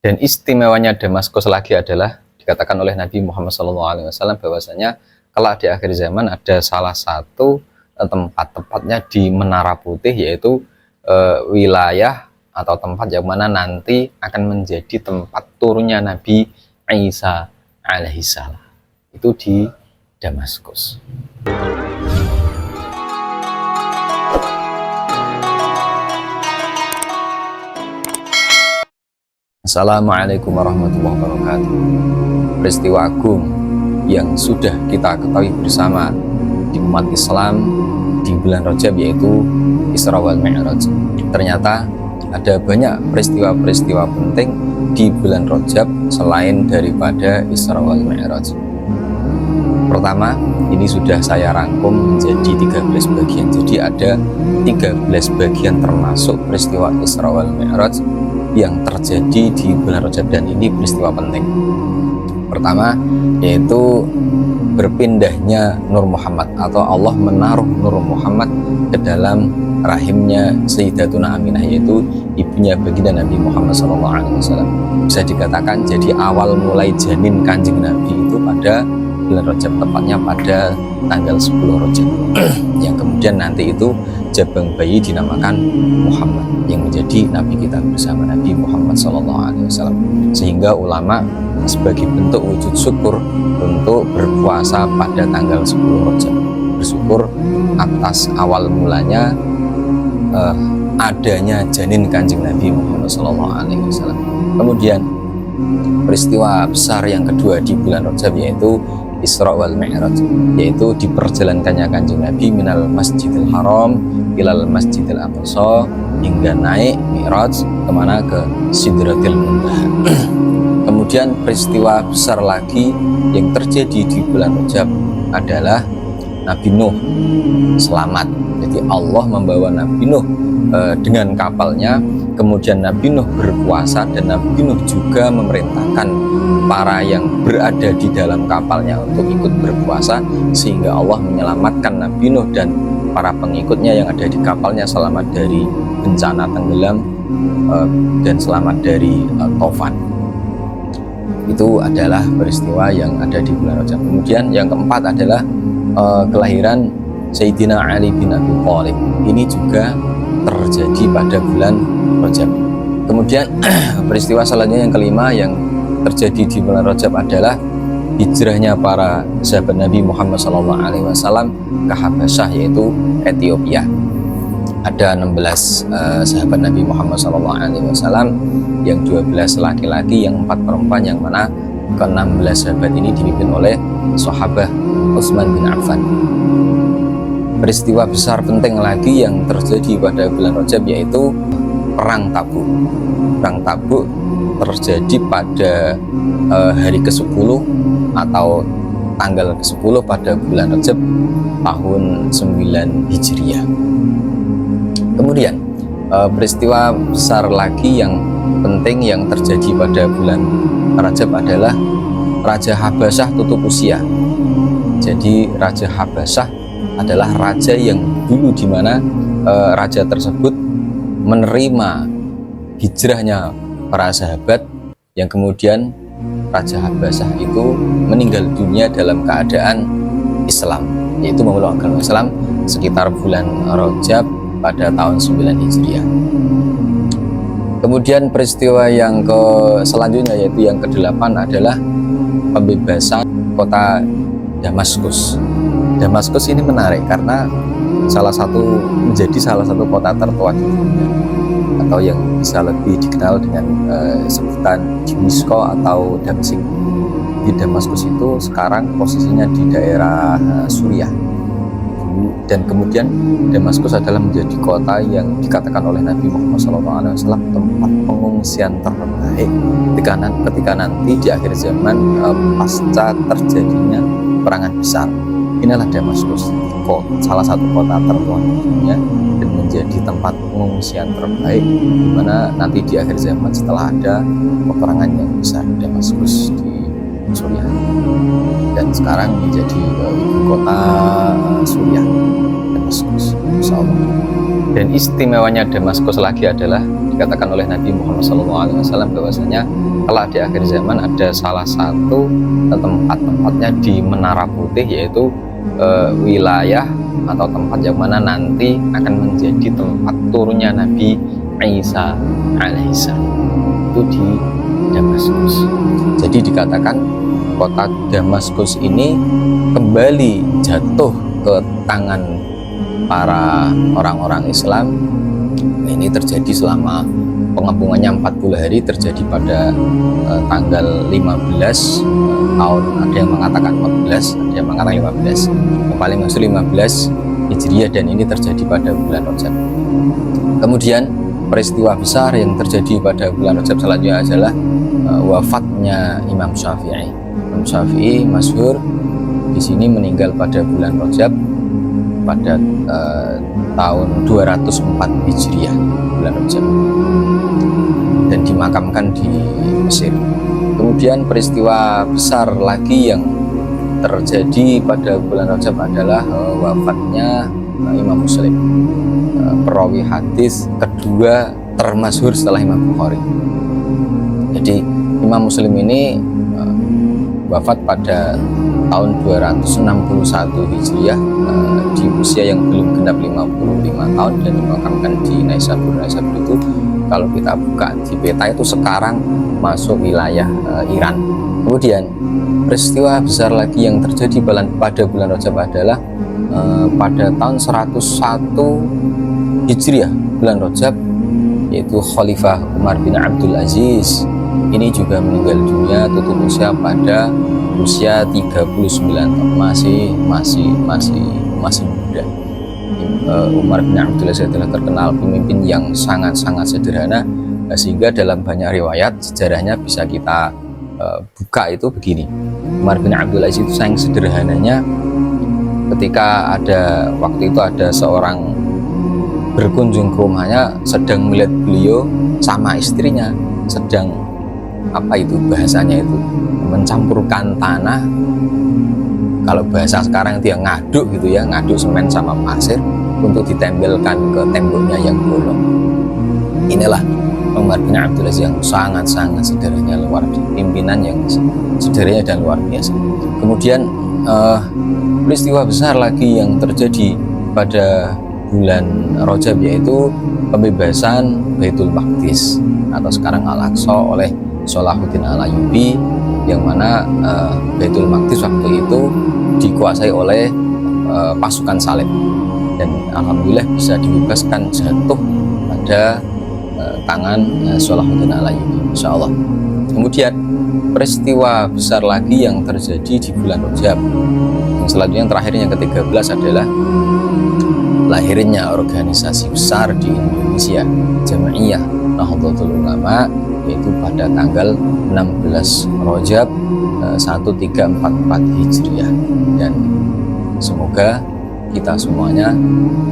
Dan istimewanya Damaskus lagi adalah dikatakan oleh Nabi Muhammad SAW bahwasanya kelak di akhir zaman ada salah satu tempat, tepatnya di Menara Putih, yaitu wilayah atau tempat yang mana nanti akan menjadi tempat turunnya Nabi Isa alaihissalam, itu di Damaskus. Assalamualaikum warahmatullahi wabarakatuh. Peristiwa agung yang sudah kita ketahui bersama di umat Islam di bulan Rajab, yaitu Isra wal Mi'raj. Ternyata ada banyak peristiwa-peristiwa penting di bulan Rajab selain daripada Isra wal Mi'raj. Pertama, ini sudah saya rangkum menjadi 13 bagian. Jadi ada 13 bagian termasuk peristiwa Isra wal Mi'raj yang terjadi di bulan Rajab, dan ini peristiwa penting. Pertama, yaitu berpindahnya Nur Muhammad, atau Allah menaruh Nur Muhammad ke dalam rahimnya Sayyidatuna Aminah, yaitu ibunya baginda Nabi Muhammad SAW. Bisa dikatakan jadi awal mulai janin kanjeng Nabi itu pada bulan Rajab, tepatnya pada tanggal 10 Rajab yang kemudian nanti itu jabang bayi dinamakan Muhammad, yang menjadi nabi kita bersama Nabi Muhammad SAW. Sehingga ulama sebagai bentuk wujud syukur untuk berpuasa pada tanggal 10 Rajab, bersyukur atas awal mulanya adanya janin kanjeng Nabi Muhammad SAW. Kemudian peristiwa besar yang kedua di bulan Rajab yaitu Isra wal Mi'raj, yaitu diperjalankannya kanjeng Nabi minal Masjidil Haram ilal Masjidil Aqsa, hingga naik Mi'raj kemana, ke Sidratil Muntaha. Kemudian peristiwa besar lagi yang terjadi di bulan Rajab adalah Nabi Nuh selamat. Jadi Allah membawa Nabi Nuh dengan kapalnya, kemudian Nabi Nuh berpuasa, dan Nabi Nuh juga memerintahkan para yang berada di dalam kapalnya untuk ikut berpuasa, sehingga Allah menyelamatkan Nabi Nuh dan para pengikutnya yang ada di kapalnya selamat dari bencana tenggelam dan selamat dari tofan. Itu adalah peristiwa yang ada di bulan Rajab. Kemudian yang keempat adalah kelahiran Sayyidina Ali bin Abi Thalib. Ini juga terjadi pada bulan Rajab. Kemudian peristiwa selanjutnya yang kelima yang terjadi di bulan Rajab adalah hijrahnya para sahabat Nabi Muhammad SAW ke Habasyah, yaitu Ethiopia. Ada 16 sahabat Nabi Muhammad SAW, yang 12 laki-laki, yang 4 perempuan, yang mana ke-16 sahabat ini dipimpin oleh sahabat Utsman bin Affan. Peristiwa besar penting lagi yang terjadi pada bulan Rajab yaitu Perang Tabuk. Perang Tabuk terjadi pada hari ke-10 atau tanggal ke-10 pada bulan Rajab tahun 9 Hijriah. Kemudian peristiwa besar lagi yang penting yang terjadi pada bulan Rajab adalah Raja Habasyah tutup usia. Jadi Raja Habasyah adalah raja yang dulu di mana raja tersebut menerima hijrahnya para sahabat, yang kemudian Raja Habasyah itu meninggal dunia dalam keadaan Islam, yaitu memeluk agama Islam sekitar bulan Rajab pada tahun 9 Hijriah. Kemudian peristiwa yang selanjutnya yaitu yang ke-8 adalah pembebasan kota Damaskus. Damaskus ini menarik karena menjadi salah satu kota tertua di dunia, atau yang bisa lebih dikenal dengan sebutan Dimisko atau Damsyik. Di Damaskus itu sekarang posisinya di daerah Suriah, dan kemudian Damaskus adalah menjadi kota yang dikatakan oleh Nabi Muhammad SAW tempat pengungsian terbaik ketika nanti di akhir zaman pasca terjadinya peperangan besar. Inilah Damaskus, salah satu kota tertua di dunia dan menjadi tempat pengungsian terbaik, di mana nanti di akhir zaman setelah ada peperangan yang besar di Damaskus di Suriah, dan sekarang menjadi ibu kota Suriah. Damaskus, insyaallah. Dan istimewanya Damaskus lagi adalah dikatakan oleh Nabi Muhammad SAW bahwasanya kalau di akhir zaman ada salah satu tempat-tempatnya di Menara Putih, yaitu wilayah atau tempat yang mana nanti akan menjadi tempat turunnya Nabi Isa alaihissalam, itu di Damaskus. Jadi dikatakan kota Damaskus ini kembali jatuh ke tangan para orang-orang Islam. Ini terjadi selama pengepungannya 40 hari, terjadi pada tanggal 15 tahun, ada yang mengatakan 14, ada yang mengatakan 15, yang paling maksud 15 Hijriah, dan ini terjadi pada bulan Rajab. Kemudian peristiwa besar yang terjadi pada bulan Rajab selanjutnya adalah wafatnya Imam Syafi'i. Imam Syafi'i masyhur di sini meninggal pada bulan Rajab pada tahun 204 Hijriah, bulan Rajab, dan dimakamkan di Mesir. Kemudian peristiwa besar lagi yang terjadi pada bulan Rajab adalah wafatnya Imam Muslim, perawi hadis kedua termasyhur setelah Imam Bukhari. Jadi Imam Muslim ini wafat pada tahun 261 Hijriah di usia yang belum genap 55 tahun dan dimakamkan di Naisabur. Naisabur itu kalau kita buka di peta itu sekarang masuk wilayah Iran. Kemudian peristiwa besar lagi yang terjadi pada bulan Rajab adalah pada tahun 101 Hijriah bulan Rajab, yaitu Khalifah Umar bin Abdul Aziz ini juga meninggal dunia tutup usia pada usia 39 tahun, masih muda. Umar bin Abdul Aziz adalah terkenal pemimpin yang sangat-sangat sederhana, sehingga dalam banyak riwayat sejarahnya bisa kita buka itu begini. Umar bin Abdul Aziz itu sayang sederhananya, ketika waktu itu ada seorang berkunjung ke rumahnya, sedang melihat beliau sama istrinya sedang bahasanya itu mencampurkan tanah. Kalau bahasa sekarang itu yang ngaduk gitu ya, ngaduk semen sama pasir untuk ditempelkan ke temboknya yang bolong. Inilah Umar bin Abdul Aziz yang sangat-sangat sederhana, luar biasa, pimpinan yang sederhana dan luar biasa. Kemudian peristiwa besar lagi yang terjadi pada bulan Rajab yaitu pembebasan Baitul Maqdis atau sekarang Al-Aqsa oleh Salahuddin Al-Ayyubi, yang mana Baitul Maqdis waktu itu dikuasai oleh pasukan Salib, dan alhamdulillah bisa dibebaskan jatuh pada tangan Salahuddin Al-Ayyubi, insyaallah. Kemudian peristiwa besar lagi yang terjadi di bulan Rajab yang selanjutnya, yang terakhir, yang ke-13 adalah lahirnya organisasi besar di Indonesia, Jam'iyah Nahdlatul Ulama, yaitu pada tanggal 16 Rajab 1344 Hijriah. Dan semoga kita semuanya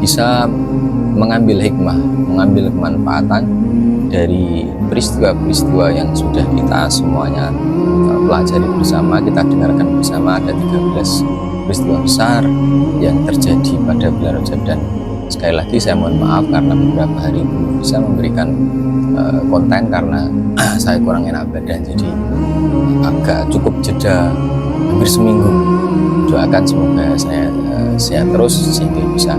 bisa mengambil hikmah, mengambil kemanfaatan dari peristiwa-peristiwa yang sudah kita semuanya pelajari bersama, kita dengarkan bersama. Ada 13 peristiwa besar yang terjadi pada bulan Rajab, dan sekali lagi saya mohon maaf karena beberapa hari belum bisa memberikan konten karena saya kurang enak badan, jadi agak cukup jeda hampir seminggu. Doakan semoga saya sehat terus sehingga bisa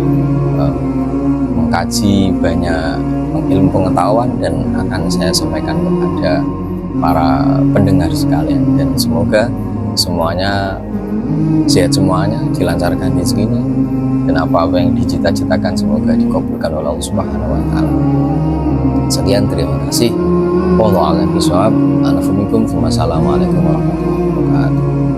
mengkaji banyak ilmu pengetahuan dan akan saya sampaikan kepada para pendengar sekalian, dan semoga semuanya sehat, semuanya dilancarkan rezekinya, dan apa-apa yang dicita-citakan semoga dikabulkan oleh Allah Subhanahu wa taala. Sekian, terima kasih. Wallahu a'lam bishawab. Assalamualaikum warahmatullahi wabarakatuh.